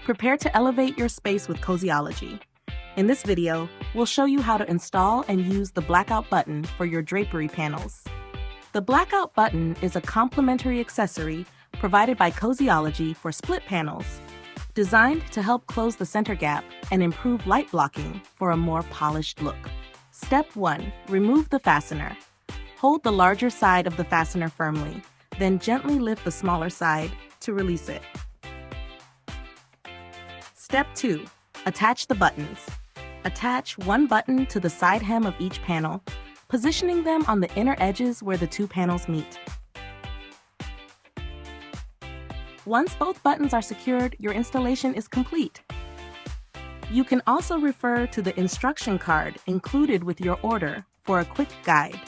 Prepare to elevate your space with Cozyology. In this video, we'll show you how to install and use the Blackout button for your drapery panels. The Blackout button is a complementary accessory provided by Cozyology for split panels, designed to help close the center gap and improve light blocking for a more polished look. Step 1. Remove the fastener. Hold the larger side of the fastener firmly, then gently lift the smaller side to release it. Step 2. Attach the buttons. Attach one button to the side hem of each panel, positioning them on the inner edges where the two panels meet. Once both buttons are secured, your installation is complete. You can also refer to the instruction card included with your order for a quick guide.